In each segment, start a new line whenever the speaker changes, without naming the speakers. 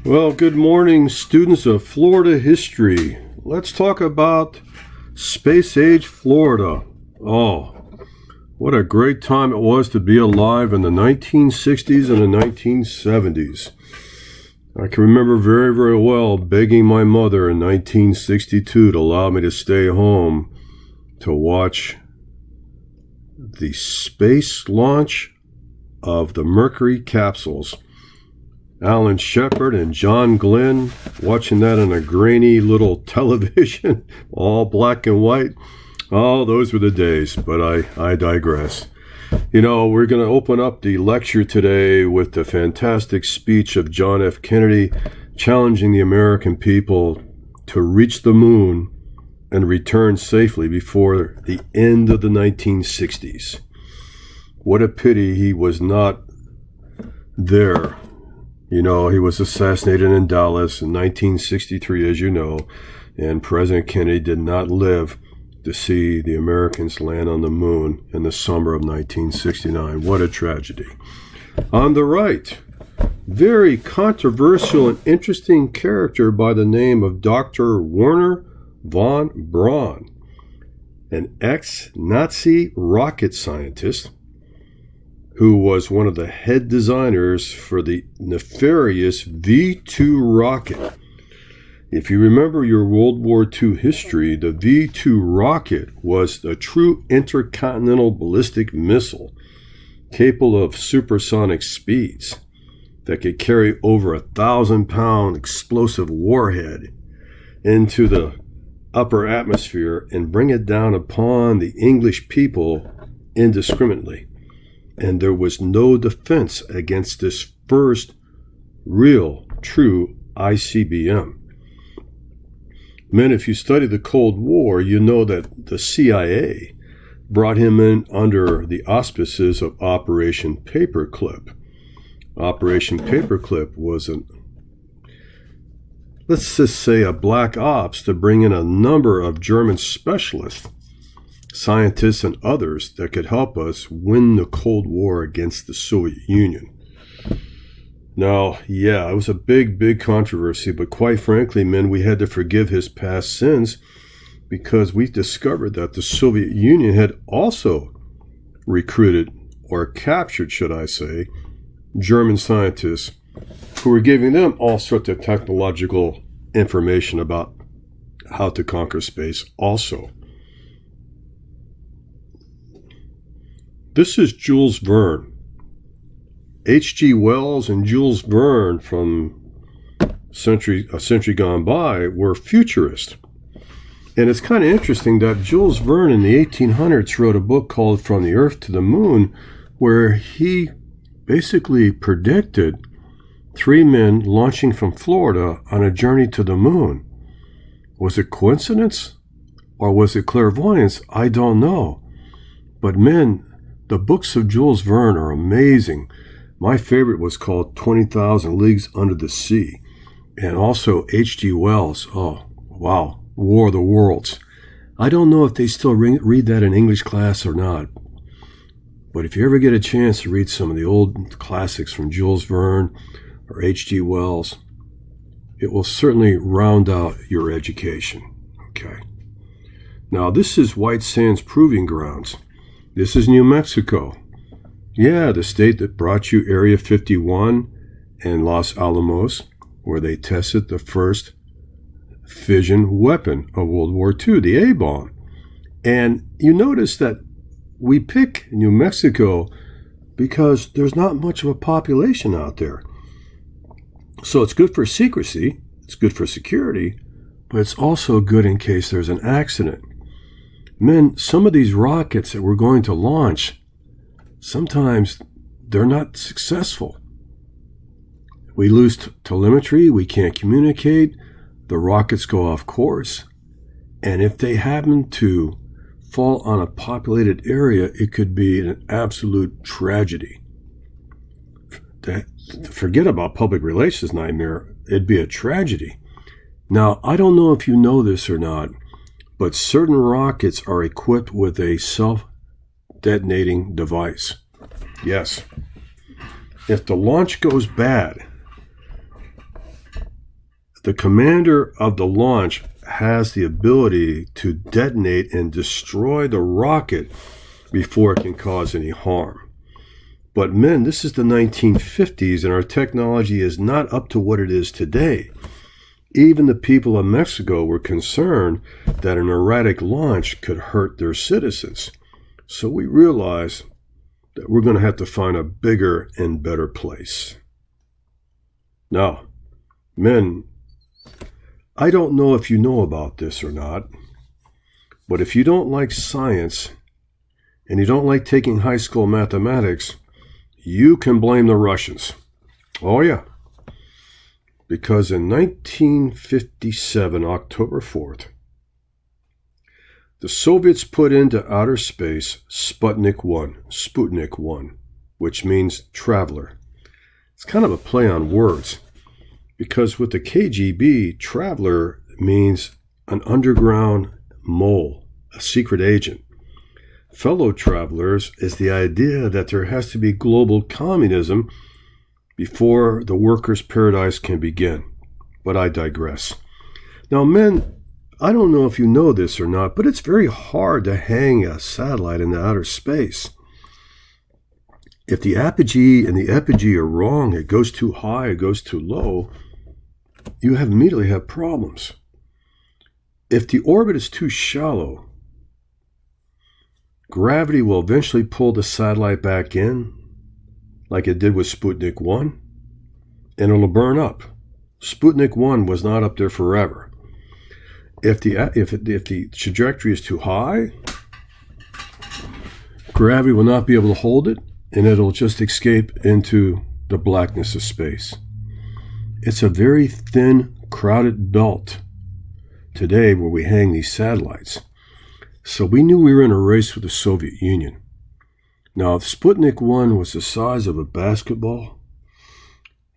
Well, good morning, students of Florida history. Let's talk about space age Florida. Oh, what a great time it was to be alive in the 1960s and the 1970s. I can remember very, very well begging my mother in 1962 to allow me to stay home to watch the space launch of the Mercury capsules. Alan Shepard and John Glenn, watching that on a grainy little television, all black and white. Oh, those were the days, but I digress. You know, we're going to open up the lecture today with the fantastic speech of John F. Kennedy challenging the American people to reach the moon and return safely before the end of the 1960s. What a pity he was not there. You know, he was assassinated in Dallas in 1963, as you know, and President Kennedy did not live to see the Americans land on the moon in the summer of 1969. What a tragedy. On the right, very controversial and interesting character by the name of Dr. Werner von Braun, an ex-Nazi rocket scientist who was one of the head designers for the nefarious V-2 rocket. If you remember your World War II history, the V-2 rocket was a true intercontinental ballistic missile capable of supersonic speeds that could carry over 1,000-pound explosive warhead into the upper atmosphere and bring it down upon the English people indiscriminately. And there was no defense against this first real, true ICBM. Men, if you study the Cold War, you know that the CIA brought him in under the auspices of Operation Paperclip. Operation Paperclip was let's just say a black ops to bring in a number of German specialists, scientists and others that could help us win the Cold War against the Soviet Union. Now, yeah, it was a big, big controversy, but quite frankly, men, we had to forgive his past sins because we discovered that the Soviet Union had also recruited, or captured, should I say, German scientists who were giving them all sorts of technological information about how to conquer space also. This is Jules Verne. H.G. Wells and Jules Verne from a century gone by were futurists. And it's kind of interesting that Jules Verne in the 1800s wrote a book called From the Earth to the Moon, where he basically predicted 3 men launching from Florida on a journey to the moon. Was it coincidence or was it clairvoyance? I don't know. But men, the books of Jules Verne are amazing. My favorite was called 20,000 Leagues Under the Sea. And also H.G. Wells. Oh, wow. War of the Worlds. I don't know if they still read that in English class or not. But if you ever get a chance to read some of the old classics from Jules Verne or H.G. Wells, it will certainly round out your education. Okay. Now, this is White Sands Proving Grounds. This is New Mexico. Yeah, the state that brought you Area 51 and Los Alamos, where they tested the first fission weapon of World War II, the A-bomb. And you notice that we pick New Mexico because there's not much of a population out there. So it's good for secrecy, it's good for security, but it's also good in case there's an accident. Men, some of these rockets that we're going to launch, sometimes they're not successful. We lose telemetry, we can't communicate, the rockets go off course, and if they happen to fall on a populated area, it could be an absolute tragedy. Forget about public relations nightmare, it'd be a tragedy. Now, I don't know if you know this or not, but certain rockets are equipped with a self-detonating device. Yes. If the launch goes bad, the commander of the launch has the ability to detonate and destroy the rocket before it can cause any harm. But men, this is the 1950s, and our technology is not up to what it is today. Even the people of Mexico were concerned that an erratic launch could hurt their citizens. So we realized that we're going to have to find a bigger and better place. Now, men, I don't know if you know about this or not, but if you don't like science and you don't like taking high school mathematics, you can blame the Russians. Oh yeah. Because in 1957, October 4th, the Soviets put into outer space Sputnik 1, which means traveler. It's kind of a play on words, because with the KGB, traveler means an underground mole, a secret agent. Fellow travelers is the idea that there has to be global communism before the workers' paradise can begin. But I digress. Now, men, I don't know if you know this or not, but it's very hard to hang a satellite into outer space. If the apogee and the epigee are wrong, it goes too high, it goes too low, you immediately have problems. If the orbit is too shallow, gravity will eventually pull the satellite back in, like it did with Sputnik 1, and it'll burn up. Sputnik 1 was not up there forever. If the trajectory is too high, gravity will not be able to hold it, and it'll just escape into the blackness of space. It's a very thin, crowded belt today where we hang these satellites. So we knew we were in a race with the Soviet Union. Now, if Sputnik 1 was the size of a basketball,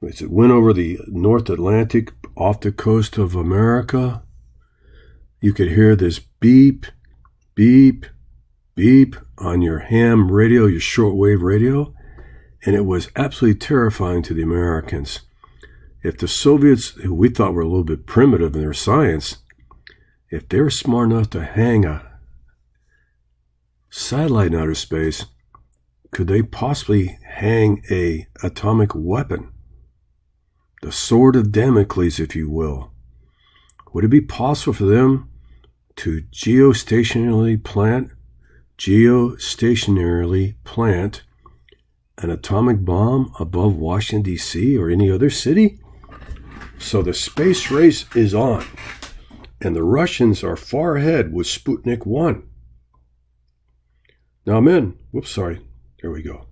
as it went over the North Atlantic off the coast of America, you could hear this beep, beep, beep on your ham radio, your shortwave radio, and it was absolutely terrifying to the Americans. If the Soviets, who we thought were a little bit primitive in their science, if they were smart enough to hang a satellite in outer space, could they possibly hang an atomic weapon? The sword of Damocles, if you will. Would it be possible for them to geostationarily plant an atomic bomb above Washington, D.C. or any other city? So the space race is on, and the Russians are far ahead with Sputnik 1. Now, men, there we go.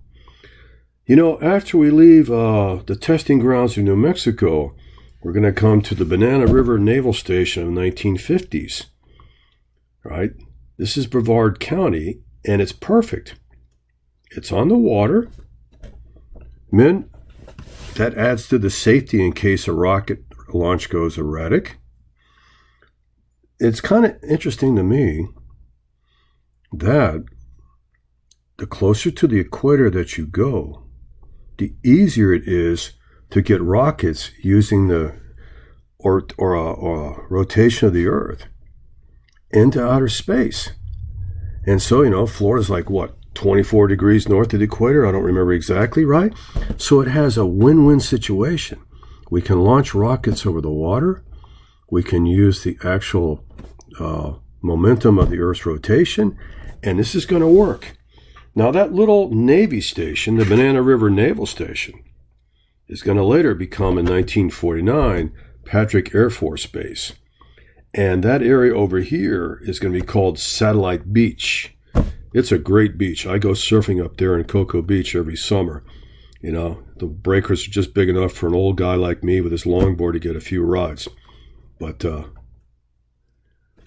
You know, after we leave the testing grounds of New Mexico, we're going to come to the Banana River Naval Station of the 1950s. Right? This is Brevard County, and it's perfect. It's on the water. Men, that adds to the safety in case a rocket launch goes erratic. It's kind of interesting to me that the closer to the equator that you go, the easier it is to get rockets using the rotation of the Earth into outer space. And so, you know, Florida's like, what, 24 degrees north of the equator? I don't remember exactly, right? So it has a win-win situation. We can launch rockets over the water. We can use the actual momentum of the Earth's rotation, and this is going to work. Now, that little Navy station, the Banana River Naval Station, is going to later become, in 1949, Patrick Air Force Base. And that area over here is going to be called Satellite Beach. It's a great beach. I go surfing up there in Cocoa Beach every summer. You know, the breakers are just big enough for an old guy like me with his longboard to get a few rides. But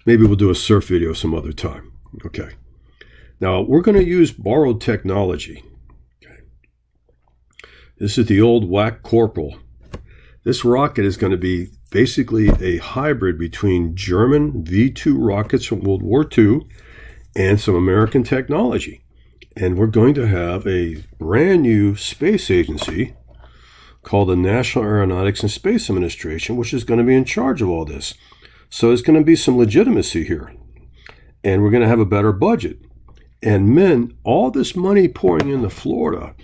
maybe we'll do a surf video some other time. Okay. Now, we're going to use borrowed technology. Okay. This is the old WAC Corporal. This rocket is going to be basically a hybrid between German V-2 rockets from World War II and some American technology. And we're going to have a brand new space agency called the National Aeronautics and Space Administration, which is going to be in charge of all this. So there's going to be some legitimacy here. And we're going to have a better budget. And men, all this money pouring into Florida,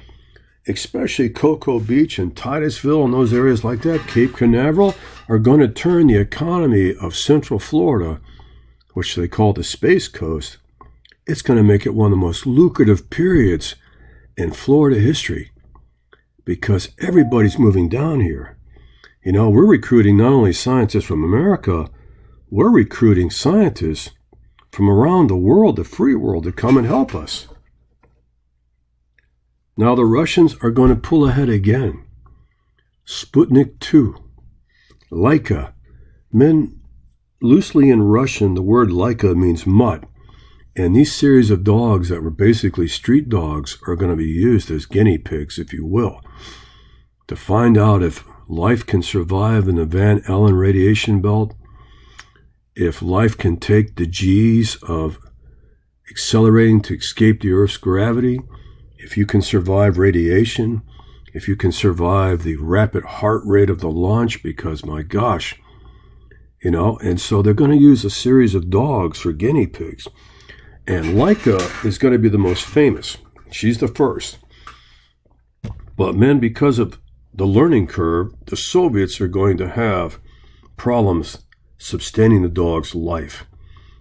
especially Cocoa Beach and Titusville and those areas like that, Cape Canaveral, are going to turn the economy of Central Florida, which they call the Space Coast, it's going to make it one of the most lucrative periods in Florida history because everybody's moving down here. You know, we're recruiting not only scientists from America, we're recruiting scientists from around the world, the free world, to come and help us. Now the Russians are going to pull ahead again. Sputnik 2, Laika. Men, loosely in Russian, the word Laika means mutt. And these series of dogs that were basically street dogs are going to be used as guinea pigs, if you will, to find out if life can survive in the Van Allen radiation belt, if life can take the G's of accelerating to escape the Earth's gravity, if you can survive radiation, if you can survive the rapid heart rate of the launch, because my gosh, you know, and so they're going to use a series of dogs for guinea pigs. And Laika is going to be the most famous. She's the first. But men, because of the learning curve, the Soviets are going to have problems sustaining the dog's life.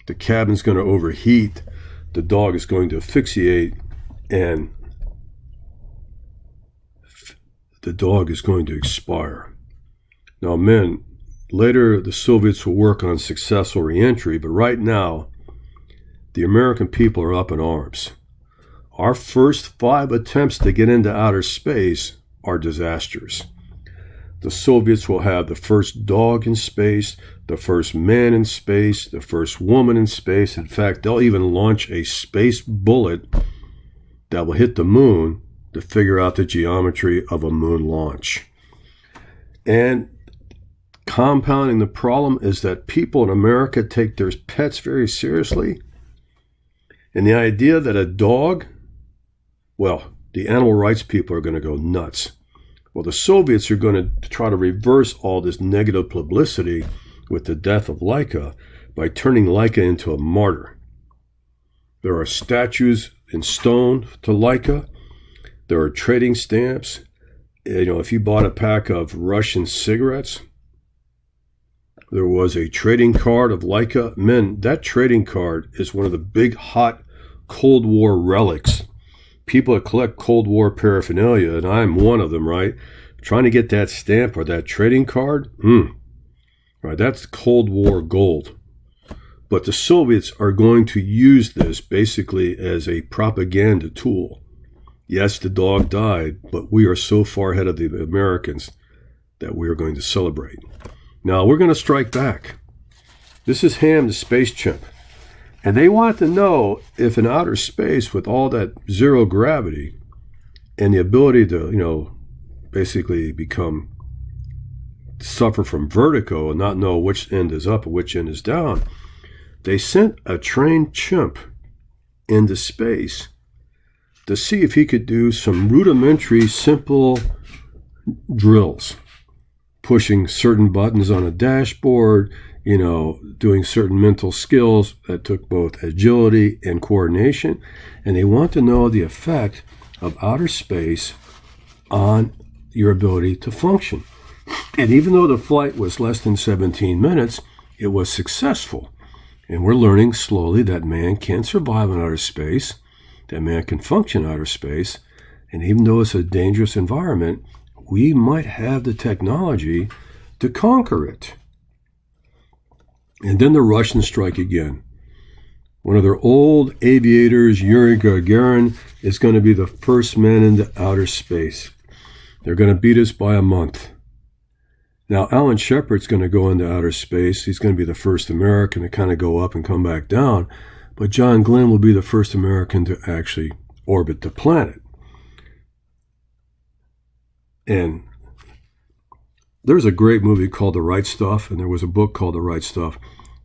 The cabin's going to overheat, the dog is going to asphyxiate, and the dog is going to expire. Now, men, later the Soviets will work on successful reentry, but right now, the American people are up in arms. Our first 5 attempts to get into outer space are disasters. The Soviets will have the first dog in space, the first man in space, the first woman in space. In fact, they'll even launch a space bullet that will hit the moon to figure out the geometry of a moon launch. And compounding the problem is that people in America take their pets very seriously. And the idea that a dog, well, the animal rights people are going to go nuts. Well, the Soviets are going to try to reverse all this negative publicity with the death of Laika by turning Laika into a martyr. There are statues in stone to Laika. There are trading stamps. You know, if you bought a pack of Russian cigarettes, there was a trading card of Laika. Men, that trading card is one of the big, hot Cold War relics. People that collect Cold War paraphernalia, and I'm one of them, right? Trying to get that stamp or that trading card, right? That's Cold War gold. But the Soviets are going to use this basically as a propaganda tool. Yes, the dog died, but we are so far ahead of the Americans that we are going to celebrate. Now, we're going to strike back. This is Hamm, the space chimp. And they want to know if in outer space, with all that zero gravity and the ability to, you know, basically suffer from vertigo and not know which end is up and which end is down, they sent a trained chimp into space to see if he could do some rudimentary, simple drills, pushing certain buttons on a dashboard, you know, doing certain mental skills that took both agility and coordination. And they want to know the effect of outer space on your ability to function. And even though the flight was less than 17 minutes, it was successful. And we're learning slowly that man can survive in outer space, that man can function in outer space. And even though it's a dangerous environment, we might have the technology to conquer it. And then the Russians strike again. One of their old aviators, Yuri Gagarin, is going to be the first man into outer space. They're going to beat us by a month. Now, Alan Shepard's going to go into outer space. He's going to be the first American to kind of go up and come back down. But John Glenn will be the first American to actually orbit the planet. And there's a great movie called The Right Stuff, and there was a book called The Right Stuff.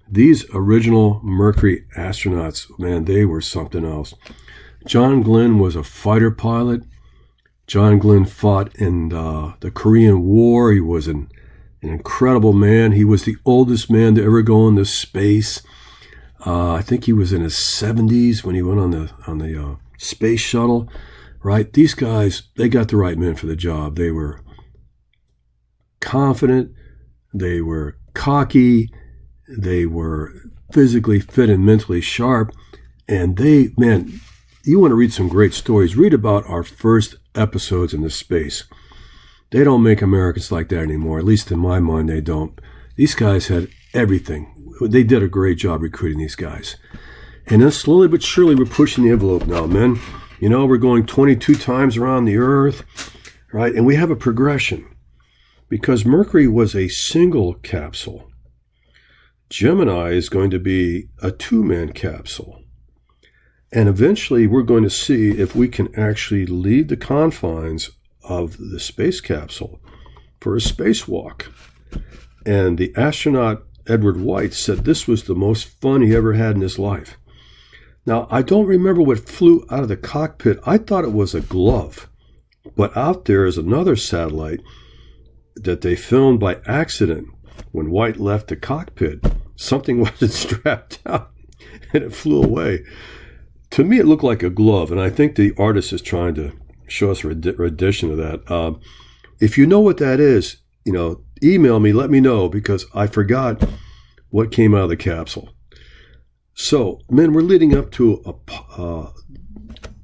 These original Mercury astronauts, man, they were something else. John Glenn was a fighter pilot. John Glenn fought in the Korean War. He was an incredible man. He was the oldest man to ever go into space. I think he was in his 70s when he went on the space shuttle. Right? These guys, they got the right men for the job. They were confident. They were cocky. They were physically fit and mentally sharp. And you want to read some great stories. Read about our first episodes into space. They don't make Americans like that anymore. At least in my mind, they don't. These guys had everything. They did a great job recruiting these guys. And then slowly but surely, we're pushing the envelope now, men. You know, we're going 22 times around the Earth, right? And we have a progression because Mercury was a single capsule. Gemini is going to be a two-man capsule. And eventually we're going to see if we can actually leave the confines of the space capsule for a spacewalk. And the astronaut Edward White said this was the most fun he ever had in his life. Now, I don't remember what flew out of the cockpit. I thought it was a glove. But out there is another satellite that they filmed by accident when White left the cockpit. Something wasn't strapped down and it flew away. To me, it looked like a glove, and I think the artist is trying to show us a rendition of that. If you know what that is, email me, let me know, because I forgot what came out of the capsule. So, men, we're leading up to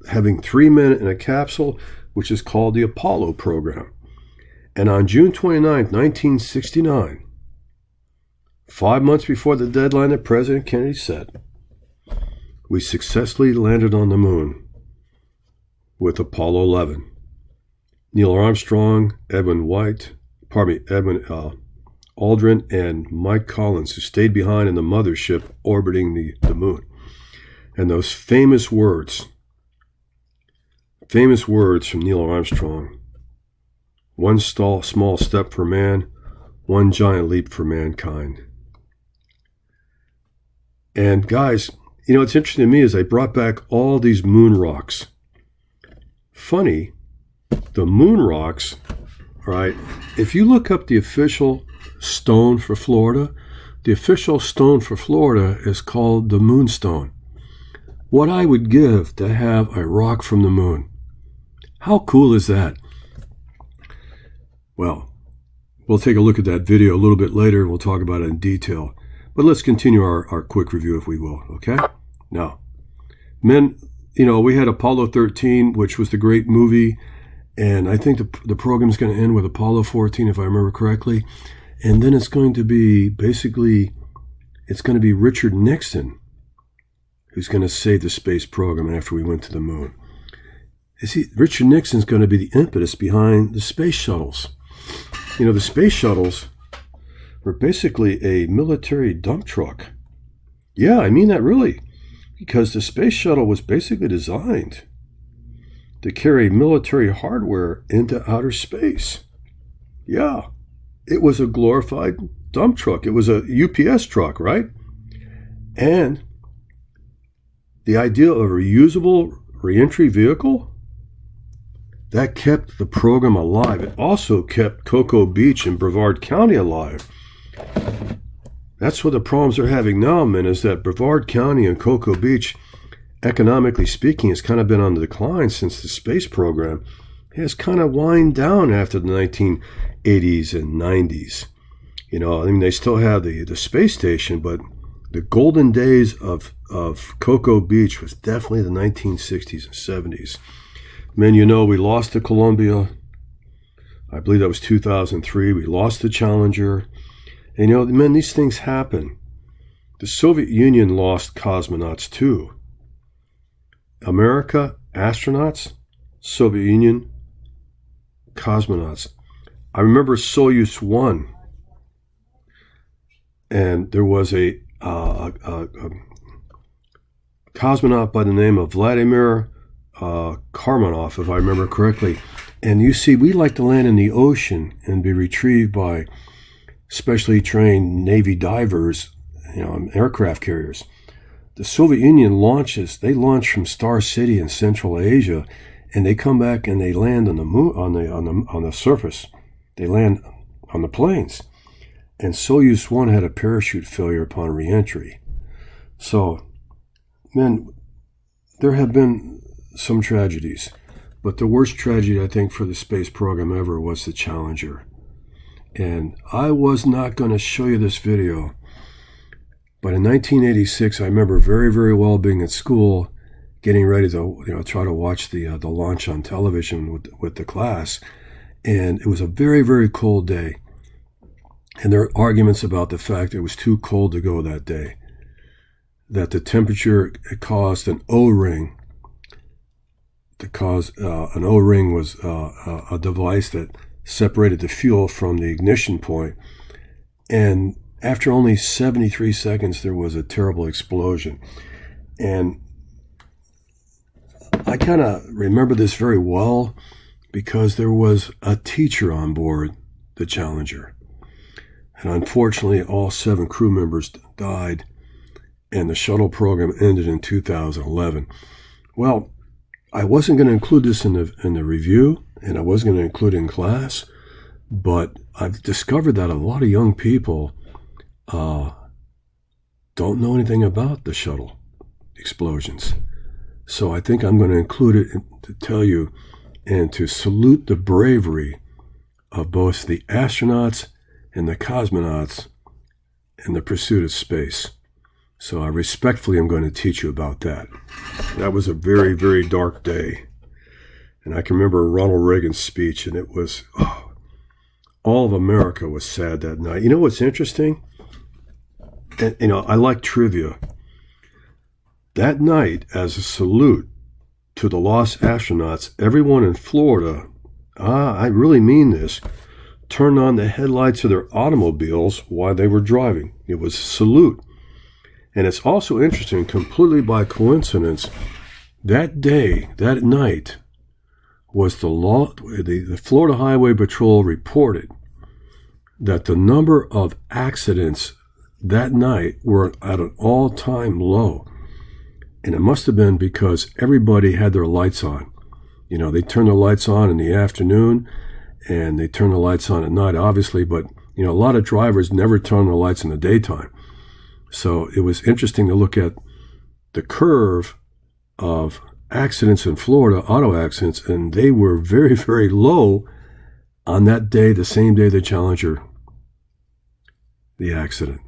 having 3 men in a capsule, which is called the Apollo program. And on June 29th, 1969, 5 months before the deadline that President Kennedy set, we successfully landed on the moon with Apollo 11. Neil Armstrong, Edwin Aldrin, and Mike Collins, who stayed behind in the mothership orbiting the moon. And those famous words from Neil Armstrong: one small step for man, one giant leap for mankind. And guys, it's interesting to me is I brought back all these moon rocks. Funny, the moon rocks, right? If you look up the official stone for Florida, the official stone for Florida is called the Moonstone. What I would give to have a rock from the moon. How cool is that? Well, we'll take a look at that video a little bit later. We'll talk about it in detail. But let's continue our quick review, if we will, okay? Now, men, we had Apollo 13, which was the great movie, and I think the program's going to end with Apollo 14, if I remember correctly. And then it's going to be Richard Nixon who's going to save the space program after we went to the moon. Richard Nixon's going to be the impetus behind the space shuttles. The space shuttles were basically a military dump truck. Yeah, I mean that really. Because the space shuttle was basically designed to carry military hardware into outer space. Yeah, it was a glorified dump truck. It was a UPS truck, right? And the idea of a reusable reentry vehicle, that kept the program alive. It also kept Cocoa Beach and Brevard County alive. That's what the problems they're having now, men, is that Brevard County and Cocoa Beach, economically speaking, has kind of been on the decline since the space program has kind of wind down after the 1980s and 90s. They still have the space station, but the golden days of Cocoa Beach was definitely the 1960s and 70s. Men, we lost the Columbia. I believe that was 2003. We lost the Challenger. And, men, these things happen. The Soviet Union lost cosmonauts too. America, astronauts. Soviet Union, cosmonauts. I remember Soyuz 1. And there was a cosmonaut by the name of Vladimir Karmanov, if I remember correctly. And you see, we like to land in the ocean and be retrieved by specially trained Navy divers, aircraft carriers. The Soviet Union launch from Star City in Central Asia, and they come back and they land on the moon, on the surface. They land on the plains. And Soyuz 1 had a parachute failure upon reentry. So, man, there have been some tragedies, but the worst tragedy, I think, for the space program ever was the Challenger. And I was not going to show you this video, but in 1986, I remember very, very well being at school, getting ready to, try to watch the launch on television with the class. And it was a very, very cold day. And there are arguments about the fact it was too cold to go that day, that the temperature caused an O-ring. An O-ring was a device that separated the fuel from the ignition point. And after only 73 seconds, there was a terrible explosion. And I kind of remember this very well because there was a teacher on board the Challenger. And unfortunately, all 7 crew members died, and the shuttle program ended in 2011. Well, I wasn't going to include this in the review, and I wasn't going to include it in class, but I've discovered that a lot of young people don't know anything about the shuttle explosions. So I think I'm going to include it to tell you and to salute the bravery of both the astronauts and the cosmonauts in the pursuit of space. So I respectfully am going to teach you about that. That was a very, very dark day. And I can remember Ronald Reagan's speech, and it was, all of America was sad that night. You know what's interesting? And, I like trivia. That night, as a salute to the lost astronauts, everyone in Florida, I really mean this, turned on the headlights of their automobiles while they were driving. It was a salute. And it's also interesting, completely by coincidence, that day, that night, was the Florida Highway Patrol reported that the number of accidents that night were at an all-time low. And it must have been because everybody had their lights on. They turn the lights on in the afternoon, and they turn the lights on at night, obviously, but, a lot of drivers never turn the lights in the daytime. So it was interesting to look at the curve of accidents in Florida, auto accidents, and they were very, very low on that day, the same day the Challenger, the accident.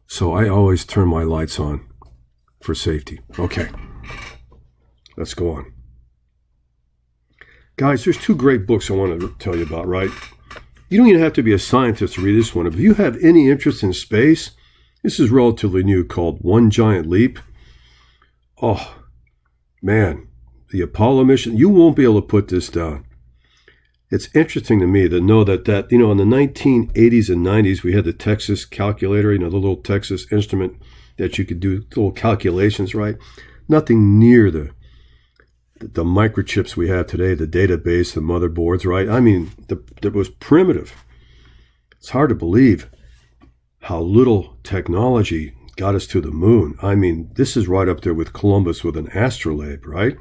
So I always turn my lights on for safety. Okay, let's go on. Guys, there's 2 great books I want to tell you about, right? You don't even have to be a scientist to read this one. If you have any interest in space, this is relatively new, called One Giant Leap. Oh, man, the Apollo mission, you won't be able to put this down. It's interesting to me to know that in the 1980s and 90s, we had the Texas calculator, the little Texas instrument that you could do little calculations, right? Nothing near the microchips we have today, the database, the motherboards, right? I mean, that was primitive. It's hard to believe how little technology got us to the moon. I mean, this is right up there with Columbus with an astrolabe, right?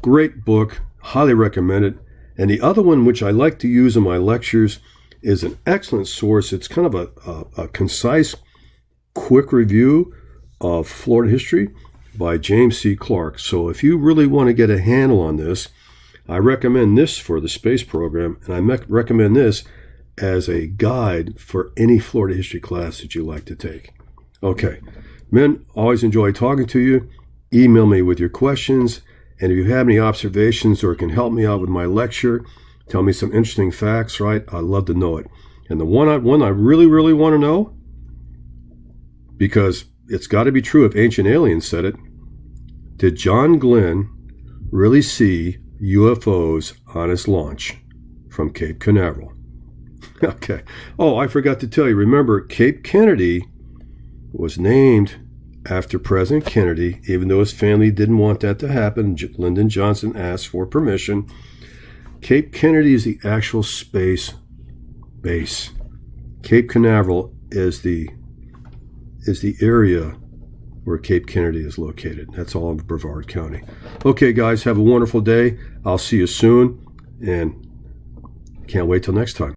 Great book, highly recommend it. And the other one, which I like to use in my lectures, is an excellent source. It's kind of a concise, quick review of Florida history by James C. Clark. So if you really want to get a handle on this, I recommend this for the space program, and I recommend this as a guide for any Florida history class that you like to take. Okay, men, always enjoy talking to you. Email me with your questions, and if you have any observations or can help me out with my lecture, tell me some interesting facts, right? I'd love to know it. And the one I really, really want to know, because it's got to be true if Ancient Aliens said it, did John Glenn really see UFOs on his launch from Cape Canaveral? Okay. Oh, I forgot to tell you. Remember, Cape Kennedy was named after President Kennedy, even though his family didn't want that to happen. Lyndon Johnson asked for permission. Cape Kennedy is the actual space base. Cape Canaveral is the area where Cape Kennedy is located. That's all in Brevard County. Okay, guys, have a wonderful day. I'll see you soon, and can't wait till next time.